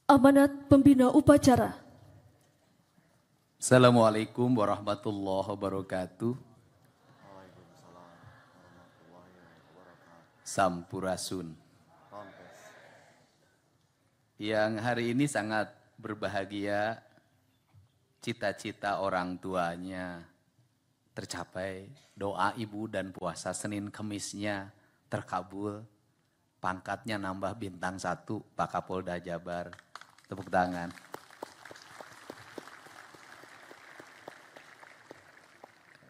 Amanat Pembina Upacara. Assalamualaikum warahmatullahi wabarakatuh. Sampurasun. Yang hari ini sangat berbahagia, cita-cita orang tuanya tercapai, doa ibu dan puasa Senin Kemisnya terkabul, pangkatnya nambah bintang 1 Pak Kapolda Jabar. Tepuk tangan.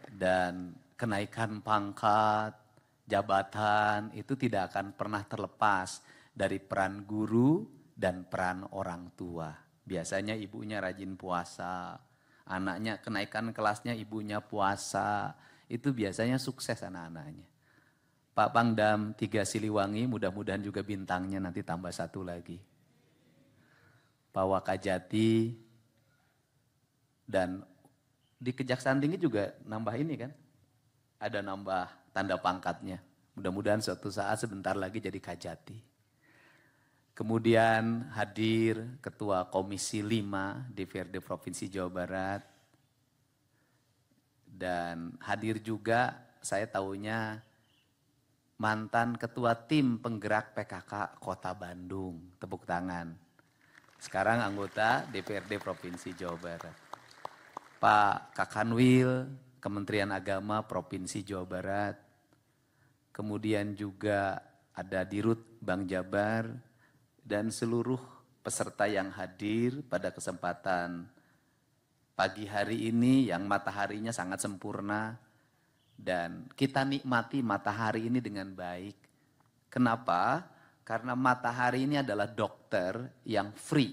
Dan kenaikan pangkat, jabatan itu tidak akan pernah terlepas dari peran guru dan peran orang tua. Biasanya ibunya rajin puasa, anaknya kenaikan kelasnya ibunya puasa, itu biasanya sukses anak-anaknya. Pak Pangdam 3 Siliwangi mudah-mudahan juga bintangnya nanti tambah 1 lagi. Pak Wakajati, dan di Kejaksaan Tinggi juga nambah ini kan, ada nambah tanda pangkatnya. Mudah-mudahan suatu saat sebentar lagi jadi Kajati. Kemudian hadir Ketua Komisi 5 DPRD Provinsi Jawa Barat. Dan hadir juga saya tahunya mantan Ketua Tim Penggerak PKK Kota Bandung. Tepuk tangan. Sekarang anggota DPRD Provinsi Jawa Barat. Pak Kakanwil, Kementerian Agama Provinsi Jawa Barat. Kemudian juga ada Dirut Bank Jabar dan seluruh peserta yang hadir pada kesempatan pagi hari ini yang mataharinya sangat sempurna dan kita nikmati matahari ini dengan baik. Kenapa? Karena matahari ini adalah dokter yang free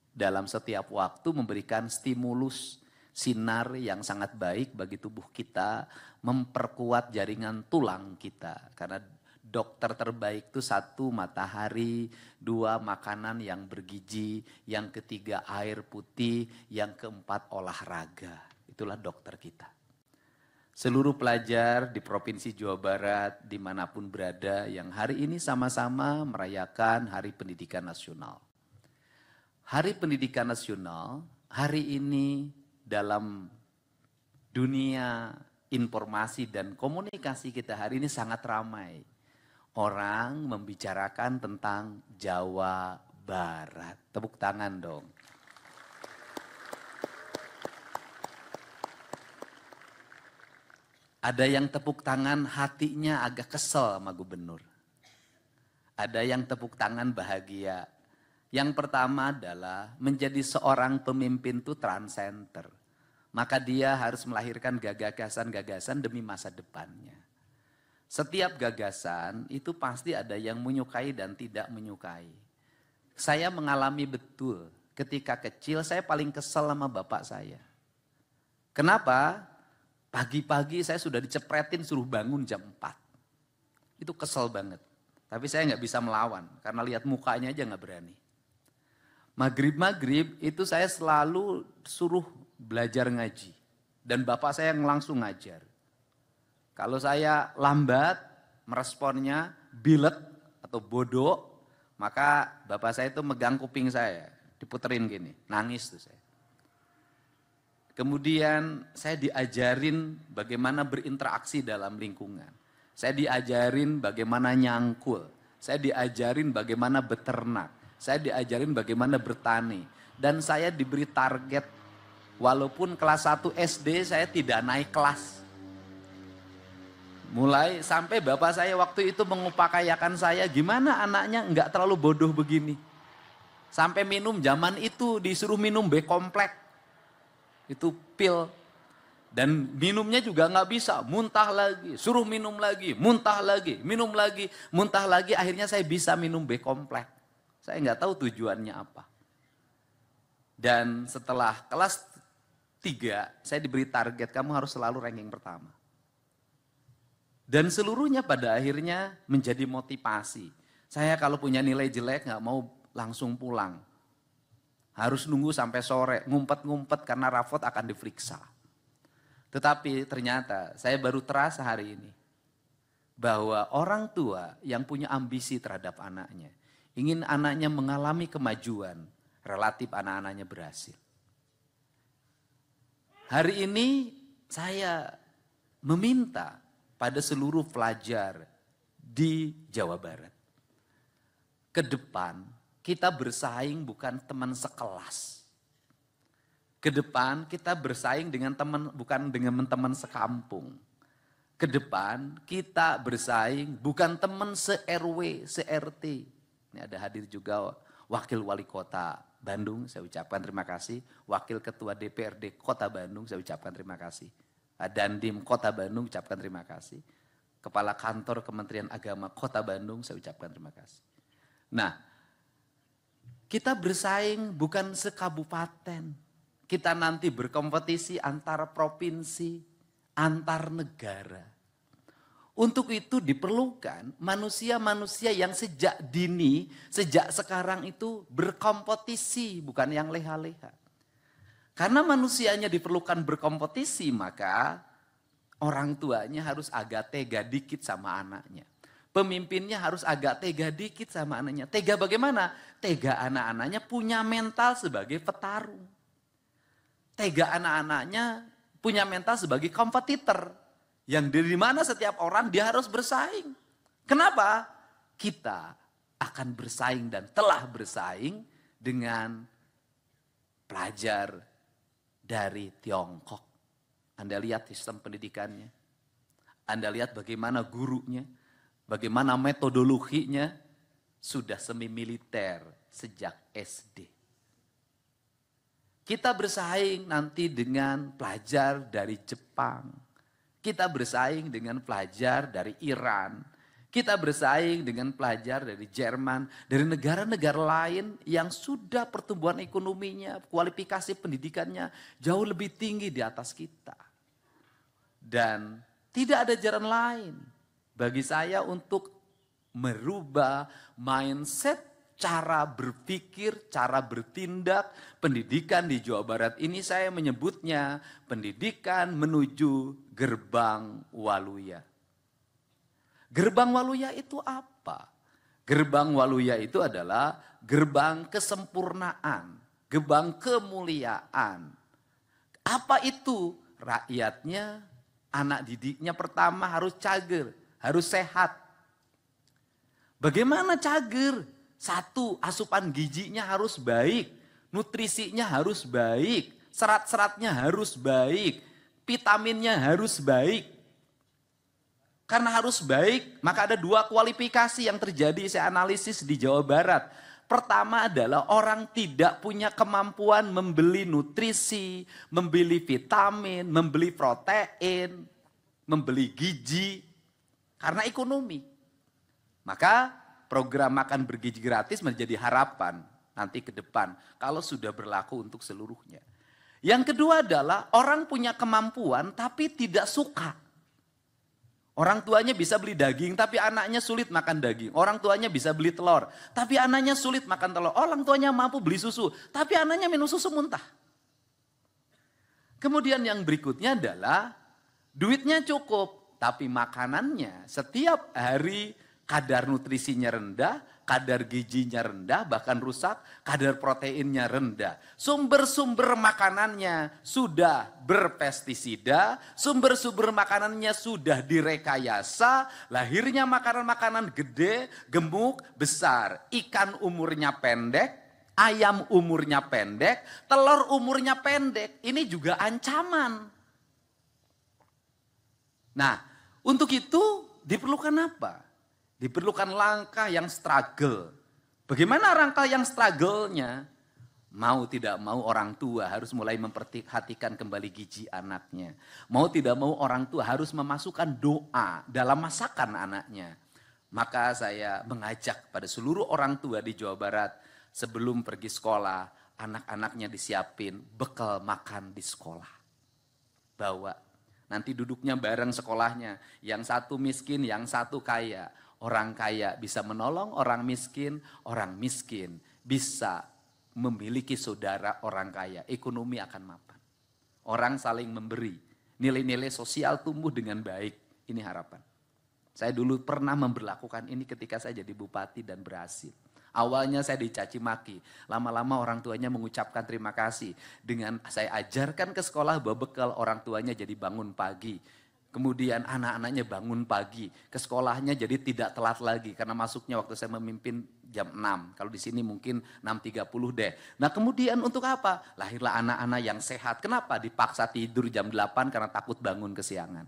dalam setiap waktu memberikan stimulus sinar yang sangat baik bagi tubuh kita, memperkuat jaringan tulang kita. Karena dokter terbaik itu 1 matahari, 2 makanan yang bergizi, yang ketiga air putih, yang keempat olahraga. Itulah dokter kita. Seluruh pelajar di Provinsi Jawa Barat dimanapun berada yang hari ini sama-sama merayakan Hari Pendidikan Nasional. Hari Pendidikan Nasional hari ini dalam dunia informasi dan komunikasi kita hari ini sangat ramai. Orang membicarakan tentang Jawa Barat. Tepuk tangan dong. Ada yang tepuk tangan hatinya agak kesel sama gubernur. Ada yang tepuk tangan bahagia. Yang pertama adalah menjadi seorang pemimpin itu transcender. Maka dia harus melahirkan gagasan-gagasan demi masa depannya. Setiap gagasan itu pasti ada yang menyukai dan tidak menyukai. Saya mengalami betul ketika kecil saya paling kesel sama bapak saya. Kenapa? Pagi-pagi saya sudah dicepretin suruh bangun jam 4. Itu kesel banget. Tapi saya nggak bisa melawan karena lihat mukanya aja nggak berani. Maghrib itu saya selalu suruh belajar ngaji. Dan bapak saya yang langsung ngajar. Kalau saya lambat meresponnya bilet atau bodoh, maka bapak saya itu megang kuping saya, diputerin gini, nangis tuh saya. Kemudian saya diajarin bagaimana berinteraksi dalam lingkungan. Saya diajarin bagaimana nyangkul. Saya diajarin bagaimana beternak. Saya diajarin bagaimana bertani. Dan saya diberi target, walaupun kelas 1 SD saya tidak naik kelas. Mulai sampai bapak saya waktu itu mengupakayakan saya, gimana anaknya enggak terlalu bodoh begini. Sampai minum zaman itu disuruh minum B-kompleks. Itu pil. Dan minumnya juga nggak bisa, muntah lagi, suruh minum lagi, muntah lagi, minum lagi, muntah lagi. Akhirnya saya bisa minum B-kompleks. Saya nggak tahu tujuannya apa. Dan setelah kelas 3, saya diberi target, kamu harus selalu ranking pertama. Dan seluruhnya pada akhirnya menjadi motivasi. Saya kalau punya nilai jelek nggak mau langsung pulang. Harus nunggu sampai sore, ngumpet-ngumpet karena rapot akan diperiksa. Tetapi ternyata saya baru terasa hari ini bahwa orang tua yang punya ambisi terhadap anaknya, ingin anaknya mengalami kemajuan, relatif anak-anaknya berhasil. Hari ini saya meminta pada seluruh pelajar di Jawa Barat. Ke depan kita bersaing bukan teman sekelas. Ke depan kita bersaing dengan teman, bukan dengan teman sekampung. Ke depan kita bersaing bukan teman se-RW, se-RT. Ini ada hadir juga Wakil Wali Kota Bandung, saya ucapkan terima kasih. Wakil Ketua DPRD Kota Bandung, saya ucapkan terima kasih. Dandim Kota Bandung, ucapkan terima kasih. Kepala Kantor Kementerian Agama Kota Bandung, saya ucapkan terima kasih. Nah, kita bersaing bukan sekabupaten. Kita nanti berkompetisi antar provinsi, antar negara. Untuk itu diperlukan manusia-manusia yang sejak dini, sejak sekarang itu berkompetisi, bukan yang leha-leha. Karena manusianya diperlukan berkompetisi, maka orang tuanya harus agak tega dikit sama anaknya. Pemimpinnya harus agak tega dikit sama anaknya. Tega bagaimana? Tega anak-anaknya punya mental sebagai petarung. Tega anak-anaknya punya mental sebagai kompetitor. Yang dari mana setiap orang dia harus bersaing. Kenapa? Kita akan bersaing dan telah bersaing dengan pelajar dari Tiongkok. Anda lihat sistem pendidikannya. Anda lihat bagaimana gurunya, bagaimana metodologinya sudah semi militer sejak SD. Kita bersaing nanti dengan pelajar dari Jepang. Kita bersaing dengan pelajar dari Iran. Kita bersaing dengan pelajar dari Jerman. Dari negara-negara lain yang sudah pertumbuhan ekonominya, kualifikasi pendidikannya jauh lebih tinggi di atas kita. Dan tidak ada jalan lain bagi saya untuk merubah mindset, cara berpikir, cara bertindak. Pendidikan di Jawa Barat ini saya menyebutnya pendidikan menuju gerbang Waluya. Gerbang Waluya itu apa? Gerbang Waluya itu adalah gerbang kesempurnaan, gerbang kemuliaan. Apa itu? Rakyatnya, anak didiknya pertama harus cager, harus sehat. Bagaimana cager? Satu, asupan gizinya harus baik, nutrisinya harus baik, serat-seratnya harus baik, vitaminnya harus baik. Karena harus baik, maka ada dua kualifikasi yang terjadi saya analisis di Jawa Barat. Pertama adalah orang tidak punya kemampuan membeli nutrisi, membeli vitamin, membeli protein, membeli gizi, karena ekonomi. Maka program makan bergizi gratis menjadi harapan nanti ke depan kalau sudah berlaku untuk seluruhnya. Yang kedua adalah orang punya kemampuan tapi tidak suka. Orang tuanya bisa beli daging tapi anaknya sulit makan daging. Orang tuanya bisa beli telur tapi anaknya sulit makan telur. Orang tuanya mampu beli susu tapi anaknya minum susu muntah. Kemudian yang berikutnya adalah duitnya cukup tapi makanannya setiap hari kadar nutrisinya rendah, kadar gizinya rendah, bahkan rusak, kadar proteinnya rendah. Sumber-sumber makanannya sudah berpestisida, sumber-sumber makanannya sudah direkayasa, lahirnya makanan-makanan gede, gemuk, besar. Ikan umurnya pendek, ayam umurnya pendek, telur umurnya pendek. Ini juga ancaman. Nah, untuk itu diperlukan apa? Diperlukan langkah yang struggle. Bagaimana langkah yang struggle-nya? Mau tidak mau orang tua harus mulai memperhatikan kembali gizi anaknya. Mau tidak mau orang tua harus memasukkan doa dalam masakan anaknya. Maka saya mengajak pada seluruh orang tua di Jawa Barat sebelum pergi sekolah, anak-anaknya disiapin bekal makan di sekolah. Bawa, nanti duduknya bareng sekolahnya. Yang satu miskin, yang satu kaya. Orang kaya bisa menolong orang miskin bisa memiliki saudara orang kaya. Ekonomi akan mapan. Orang saling memberi. Nilai-nilai sosial tumbuh dengan baik. Ini harapan. Saya dulu pernah memberlakukan ini ketika saya jadi bupati dan berhasil. Awalnya saya dicaci maki, lama-lama orang tuanya mengucapkan terima kasih. Dengan saya ajarkan ke sekolah bahwa bekal orang tuanya jadi bangun pagi. Kemudian anak-anaknya bangun pagi, ke sekolahnya jadi tidak telat lagi. Karena masuknya waktu saya memimpin jam 6, kalau di sini mungkin 6.30 deh. Nah kemudian untuk apa? Lahirlah anak-anak yang sehat. Kenapa? Dipaksa tidur jam 8 karena takut bangun kesiangan.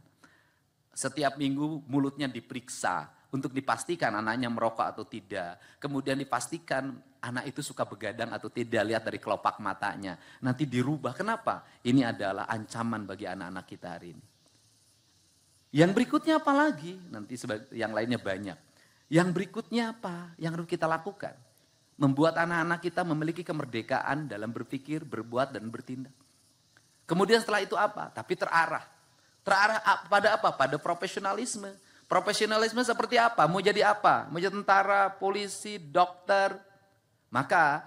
Setiap minggu mulutnya diperiksa untuk dipastikan anaknya merokok atau tidak. Kemudian dipastikan anak itu suka begadang atau tidak, lihat dari kelopak matanya. Nanti dirubah, kenapa? Ini adalah ancaman bagi anak-anak kita hari ini. Yang berikutnya apa lagi? Nanti yang lainnya banyak. Yang berikutnya apa yang harus kita lakukan? Membuat anak-anak kita memiliki kemerdekaan dalam berpikir, berbuat, dan bertindak. Kemudian setelah itu apa? Tapi terarah. Terarah pada apa? Pada profesionalisme. Profesionalisme seperti apa? Mau jadi apa? Mau jadi tentara, polisi, dokter. Maka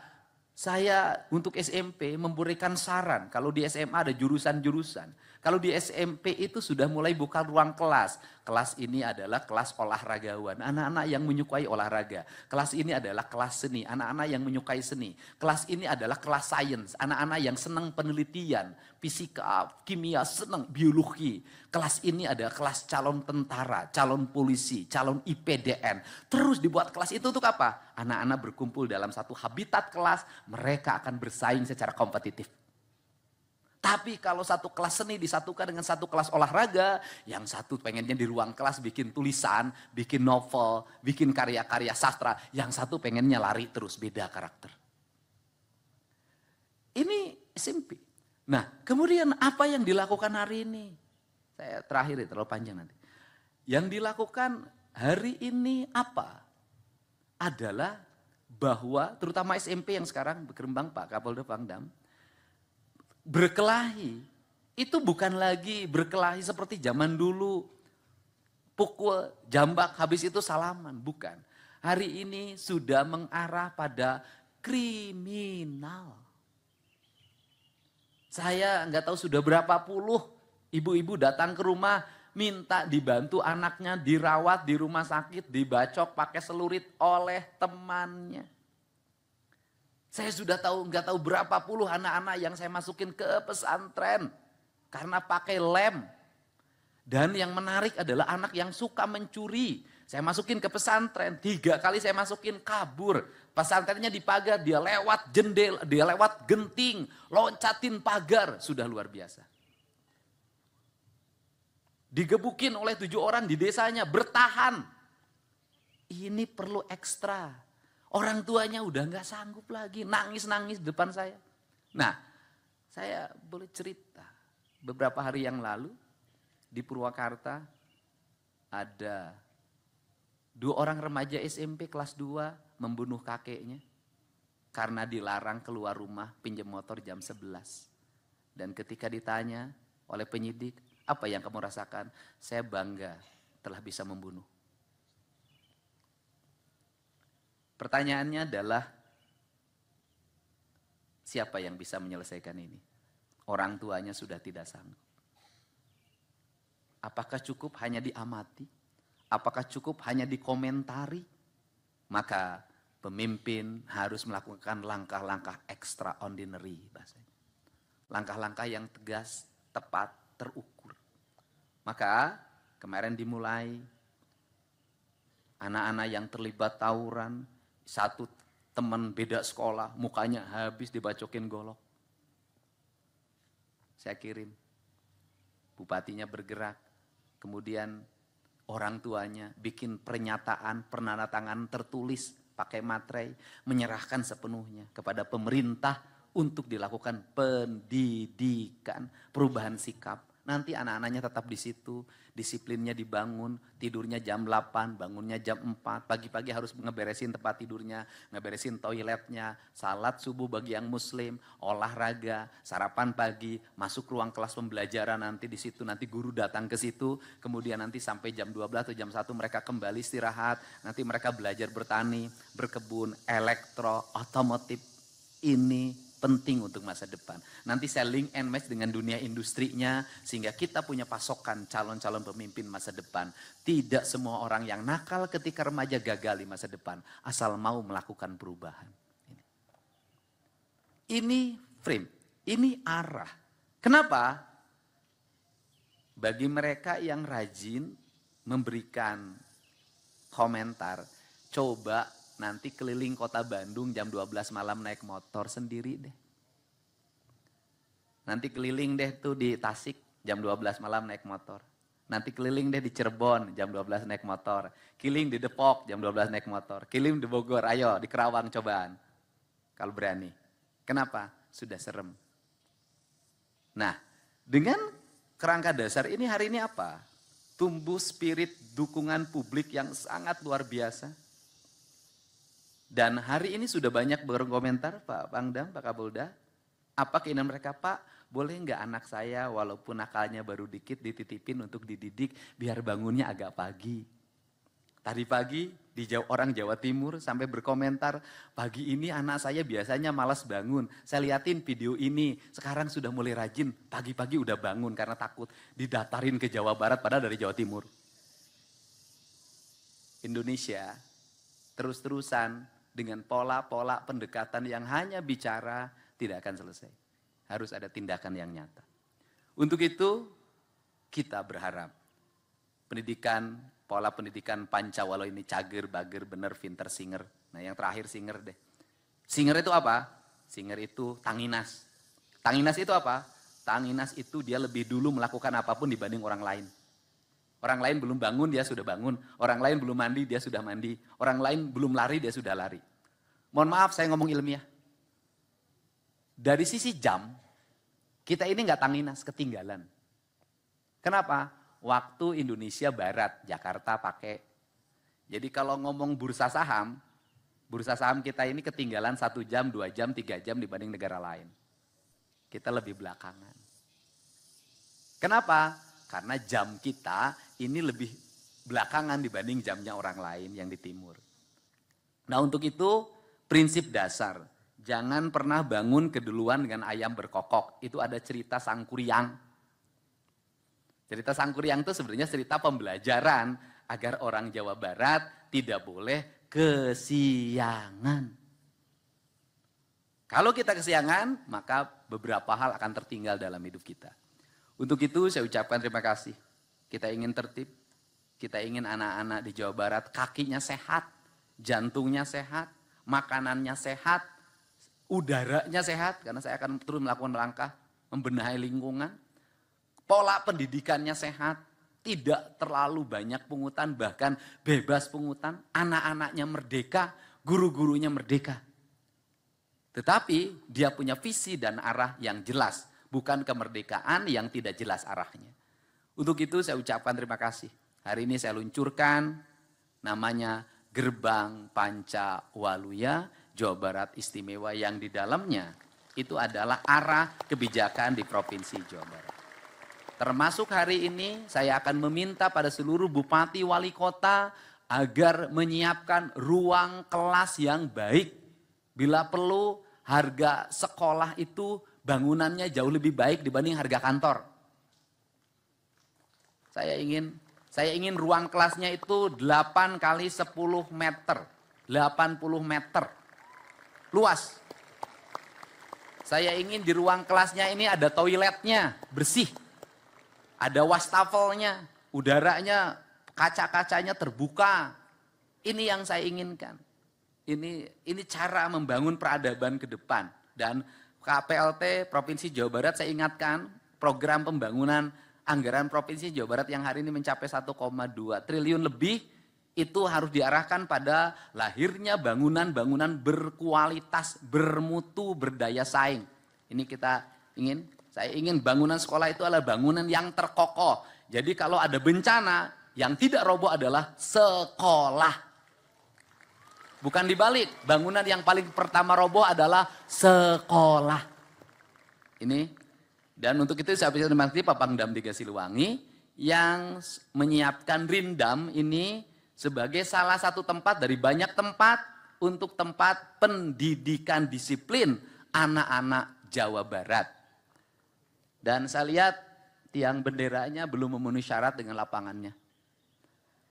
saya untuk SMP memberikan saran. Kalau di SMA ada jurusan-jurusan. Kalau di SMP itu sudah mulai buka ruang kelas. Kelas ini adalah kelas olahragawan. Anak-anak yang menyukai olahraga. Kelas ini adalah kelas seni. Anak-anak yang menyukai seni. Kelas ini adalah kelas sains. Anak-anak yang senang penelitian. Fisika, kimia, senang biologi. Kelas ini adalah kelas calon tentara, calon polisi, calon IPDN. Terus dibuat kelas itu untuk apa? Anak-anak berkumpul dalam satu habitat kelas. Mereka akan bersaing secara kompetitif. Tapi kalau satu kelas seni disatukan dengan satu kelas olahraga, yang satu pengennya di ruang kelas bikin tulisan, bikin novel, bikin karya-karya sastra, yang satu pengennya lari terus, beda karakter. Ini SMP. Nah, kemudian apa yang dilakukan hari ini? Saya terakhir, terlalu panjang nanti. Yang dilakukan hari ini apa? Adalah bahwa terutama SMP yang sekarang berkembang Pak Kapolda Pangdam, berkelahi itu bukan lagi berkelahi seperti zaman dulu. Pukul, jambak, habis itu salaman. Bukan. Hari ini sudah mengarah pada kriminal. Saya nggak tahu sudah berapa puluh ibu-ibu datang ke rumah minta dibantu anaknya dirawat di rumah sakit, dibacok pakai celurit oleh temannya. Saya sudah nggak tahu berapa puluh anak-anak yang saya masukin ke pesantren karena pakai lem. Dan yang menarik adalah anak yang suka mencuri. Saya masukin ke pesantren, 3 kali saya masukin kabur. Pesantrennya di pagar, dia lewat jendela, dia lewat genting, loncatin pagar, sudah luar biasa. Digebukin oleh 7 orang di desanya, bertahan. Ini perlu ekstra. Orang tuanya udah gak sanggup lagi, nangis-nangis di depan saya. Nah, saya boleh cerita. Beberapa hari yang lalu di Purwakarta ada 2 orang remaja SMP kelas 2 membunuh kakeknya. Karena dilarang keluar rumah pinjam motor jam 11. Dan ketika ditanya oleh penyidik, apa yang kamu rasakan? Saya bangga telah bisa membunuh. Pertanyaannya adalah, siapa yang bisa menyelesaikan ini? Orang tuanya sudah tidak sanggup. Apakah cukup hanya diamati? Apakah cukup hanya dikomentari? Maka pemimpin harus melakukan langkah-langkah extraordinary bahasanya. Langkah-langkah yang tegas, tepat, terukur. Maka kemarin dimulai anak-anak yang terlibat tawuran, satu teman beda sekolah, mukanya habis dibacokin golok. Saya kirim, bupatinya bergerak, kemudian orang tuanya bikin pernyataan, penandatangan tertulis, pakai materai, menyerahkan sepenuhnya kepada pemerintah untuk dilakukan pendidikan, perubahan sikap. Nanti anak-anaknya tetap di situ, disiplinnya dibangun, tidurnya jam 8, bangunnya jam 4, pagi-pagi harus ngeberesin tempat tidurnya, ngeberesin toiletnya, salat subuh bagi yang muslim, olahraga, sarapan pagi, masuk ruang kelas pembelajaran nanti di situ, nanti guru datang ke situ, kemudian nanti sampai jam 12 atau jam 1 mereka kembali istirahat, nanti mereka belajar bertani, berkebun, elektro, otomotif. Ini penting untuk masa depan. Nanti saya link and match dengan dunia industrinya sehingga kita punya pasokan calon-calon pemimpin masa depan. Tidak semua orang yang nakal ketika remaja gagal di masa depan asal mau melakukan perubahan. Ini frame, ini arah. Kenapa? Bagi mereka yang rajin memberikan komentar, coba nanti keliling kota Bandung jam 12 malam naik motor sendiri deh. Nanti keliling deh tuh di Tasik jam 12 malam naik motor. Nanti keliling deh di Cirebon jam 12 naik motor. Keliling di Depok jam 12 naik motor. Keliling di Bogor, ayo di Kerawang cobaan. Kalau berani. Kenapa? Sudah serem. Nah, dengan kerangka dasar ini hari ini apa? Tumbuh spirit dukungan publik yang sangat luar biasa. Dan hari ini sudah banyak berkomentar Pak Pangdam, Pak Kapolda. Apa keinginan mereka? Pak, boleh nggak anak saya walaupun nakalnya baru dikit dititipin untuk dididik biar bangunnya agak pagi. Tadi pagi orang Jawa Timur sampai berkomentar, pagi ini anak saya biasanya malas bangun. Saya liatin video ini, sekarang sudah mulai rajin, pagi-pagi udah bangun karena takut didatarin ke Jawa Barat padahal dari Jawa Timur. Indonesia terus-terusan dengan pola-pola pendekatan yang hanya bicara tidak akan selesai. Harus ada tindakan yang nyata. Untuk itu kita berharap pendidikan, pola pendidikan Pancawalo ini cager, bager, bener, pinter, singer. Nah yang terakhir singer deh. Singer itu apa? Singer itu tanginas. Tanginas itu apa? Tanginas itu dia lebih dulu melakukan apapun dibanding orang lain. Orang lain belum bangun, dia sudah bangun. Orang lain belum mandi, dia sudah mandi. Orang lain belum lari, dia sudah lari. Mohon maaf, saya ngomong ilmiah. Dari sisi jam, kita ini nggak tanginas, ketinggalan. Kenapa? Waktu Indonesia Barat, Jakarta pakai. Jadi kalau ngomong bursa saham kita ini ketinggalan 1 jam, 2 jam, 3 jam dibanding negara lain. Kita lebih belakangan. Kenapa? Karena jam kita ini lebih belakangan dibanding jamnya orang lain yang di timur. Nah untuk itu prinsip dasar, jangan pernah bangun keduluan dengan ayam berkokok. Itu ada cerita Sangkuriang. Cerita Sangkuriang itu sebenarnya cerita pembelajaran agar orang Jawa Barat tidak boleh kesiangan. Kalau kita kesiangan, maka beberapa hal akan tertinggal dalam hidup kita. Untuk itu saya ucapkan terima kasih. Kita ingin tertib, kita ingin anak-anak di Jawa Barat kakinya sehat, jantungnya sehat, makanannya sehat, udaranya sehat, karena saya akan terus melakukan langkah membenahi lingkungan. Pola pendidikannya sehat, tidak terlalu banyak pungutan, bahkan bebas pungutan, anak-anaknya merdeka, guru-gurunya merdeka. Tetapi dia punya visi dan arah yang jelas. Bukan kemerdekaan yang tidak jelas arahnya. Untuk itu saya ucapkan terima kasih. Hari ini saya luncurkan namanya Gerbang Pancawaluya Jawa Barat Istimewa yang di dalamnya itu adalah arah kebijakan di Provinsi Jawa Barat. Termasuk hari ini saya akan meminta pada seluruh bupati wali kota agar menyiapkan ruang kelas yang baik. Bila perlu harga sekolah itu bangunannya jauh lebih baik dibanding harga kantor. Saya ingin ruang kelasnya itu 8 kali 10 meter. 80 meter. Luas. Saya ingin di ruang kelasnya ini ada toiletnya, bersih. Ada wastafelnya, udaranya, kaca-kacanya terbuka. Ini yang saya inginkan. Ini cara membangun peradaban ke depan. Dan KPLT Provinsi Jawa Barat saya ingatkan program pembangunan anggaran Provinsi Jawa Barat yang hari ini mencapai 1,2 triliun lebih itu harus diarahkan pada lahirnya bangunan-bangunan berkualitas, bermutu, berdaya saing. Ini saya ingin bangunan sekolah itu adalah bangunan yang terkokoh. Jadi kalau ada bencana yang tidak roboh adalah sekolah. Bukan dibalik, bangunan yang paling pertama roboh adalah sekolah. Ini, dan untuk itu saya terima kasih Pak Pangdam 3 Siliwangi yang menyiapkan Rindam ini sebagai salah satu tempat dari banyak tempat untuk tempat pendidikan disiplin anak-anak Jawa Barat. Dan saya lihat tiang benderanya belum memenuhi syarat dengan lapangannya.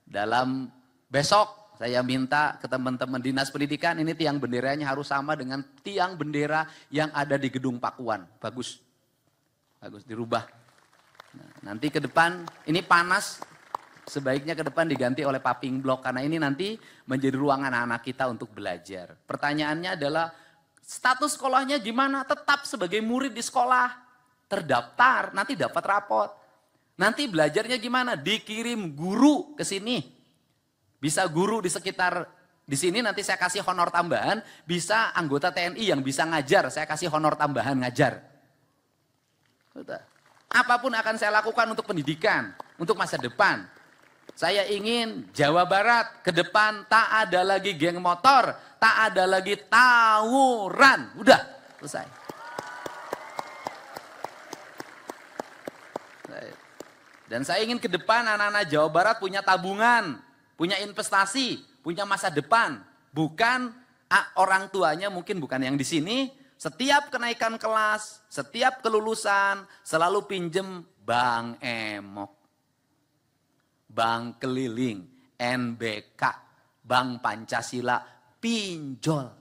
Dalam besok saya minta ke teman-teman Dinas Pendidikan, ini tiang benderanya harus sama dengan tiang bendera yang ada di Gedung Pakuan. Bagus, bagus dirubah. Nah, nanti ke depan, ini panas, sebaiknya ke depan diganti oleh paving block. Karena ini nanti menjadi ruang anak-anak kita untuk belajar. Pertanyaannya adalah, status sekolahnya gimana? Tetap sebagai murid di sekolah, terdaftar, nanti dapat rapot. Nanti belajarnya gimana? Dikirim guru ke sini. Bisa guru di sekitar di sini, nanti saya kasih honor tambahan. Bisa anggota TNI yang bisa ngajar, saya kasih honor tambahan ngajar. Apapun akan saya lakukan untuk pendidikan, untuk masa depan. Saya ingin Jawa Barat ke depan tak ada lagi geng motor, tak ada lagi tawuran. Udah, selesai. Dan saya ingin ke depan anak-anak Jawa Barat punya tabungan, punya investasi, punya masa depan. Bukan orang tuanya, mungkin bukan yang di sini, setiap kenaikan kelas, setiap kelulusan, selalu pinjem Bank Emok, Bank Keliling, NBK, Bank Pancasila, pinjol.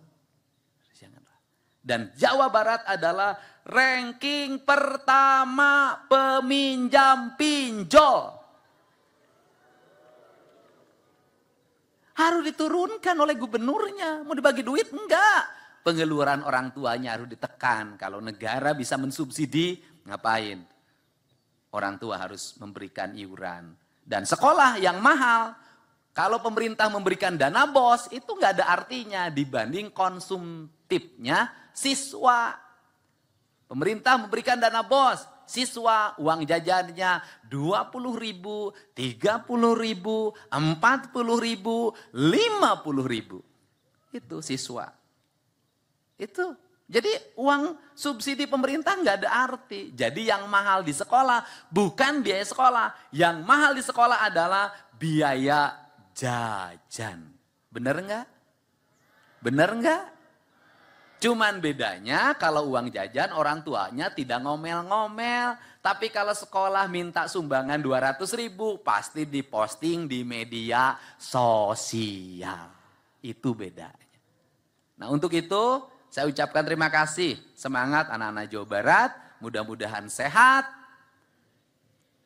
Dan Jawa Barat adalah ranking pertama peminjam pinjol. Harus diturunkan oleh gubernurnya. Mau dibagi duit? Enggak. Pengeluaran orang tuanya harus ditekan. Kalau negara bisa mensubsidi, ngapain? Orang tua harus memberikan iuran. Dan sekolah yang mahal, kalau pemerintah memberikan dana BOS, itu nggak ada artinya dibanding konsumtifnya siswa. Pemerintah memberikan dana BOS, siswa uang jajannya 20.000, 30.000, 40.000, 50.000. Itu siswa. Itu. Jadi uang subsidi pemerintah nggak ada arti. Jadi yang mahal di sekolah bukan biaya sekolah. Yang mahal di sekolah adalah biaya jajan. Bener nggak? Bener nggak? Cuman bedanya kalau uang jajan orang tuanya tidak ngomel-ngomel. Tapi kalau sekolah minta sumbangan 200.000 pasti diposting di media sosial. Itu bedanya. Nah untuk itu saya ucapkan terima kasih. Semangat anak-anak Jawa Barat. Mudah-mudahan sehat.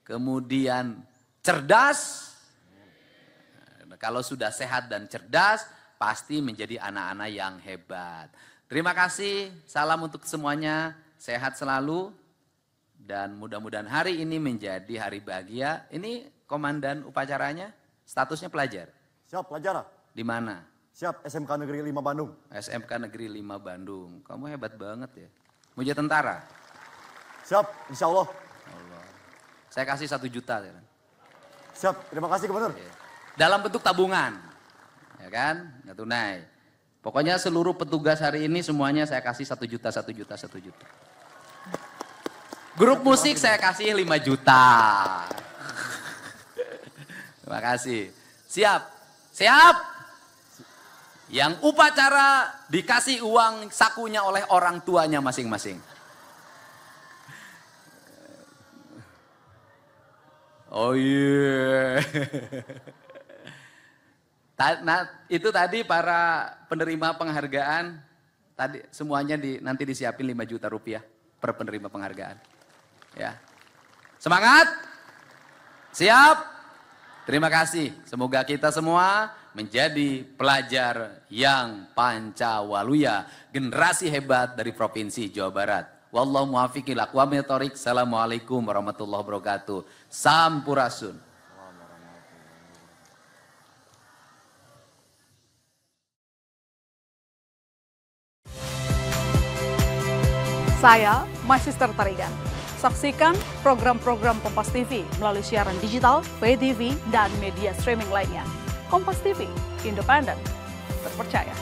Kemudian cerdas. Kalau sudah sehat dan cerdas pasti menjadi anak-anak yang hebat. Terima kasih, salam untuk semuanya, sehat selalu, dan mudah-mudahan hari ini menjadi hari bahagia. Ini komandan upacaranya, statusnya pelajar. Siap, pelajar. Di mana? Siap, SMK Negeri 5 Bandung. SMK Negeri 5 Bandung. Kamu hebat banget ya. Mau jadi tentara? Siap, insya Allah. Allah. Saya kasih 1 juta. Ya. Siap, terima kasih Gubernur. Dalam bentuk tabungan, ya kan? Nggak tunai. Pokoknya seluruh petugas hari ini semuanya saya kasih 1 juta, 1 juta, 1 juta. Grup musik saya kasih 5 juta. Terima kasih. Siap? Siap? Yang upacara dikasih uang sakunya oleh orang tuanya masing-masing. Oh iya. Nah, itu tadi para penerima penghargaan, tadi semuanya nanti disiapin 5 juta rupiah per penerima penghargaan. Ya. Semangat? Siap? Terima kasih. Semoga kita semua menjadi pelajar yang pancawaluya, generasi hebat dari Provinsi Jawa Barat. Wallahu muwaffiq ila aqwamit thoriq. Assalamualaikum warahmatullahi wabarakatuh. Sampurasun. Saya Magister Tarigan. Saksikan program-program Kompas TV melalui siaran digital, pay TV, dan media streaming lainnya. Kompas TV, independen, terpercaya.